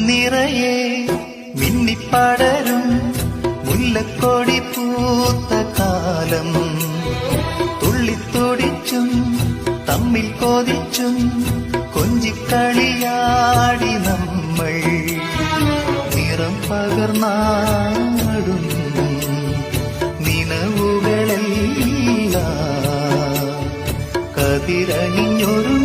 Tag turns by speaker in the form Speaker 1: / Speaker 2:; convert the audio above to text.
Speaker 1: നിറയെ മിന്നിപ്പടരും മുല്ലക്കൊടി പൂത്ത കാലം തുള്ളിത്തുടിച്ചും തമ്മിൽ കൊതിച്ചും കൊഞ്ചിക്കളിയാടി നമ്മൾ നിറം പകർന്നാടും നിലവുകളെല്ലാം കതിരണിഞ്ഞൊരു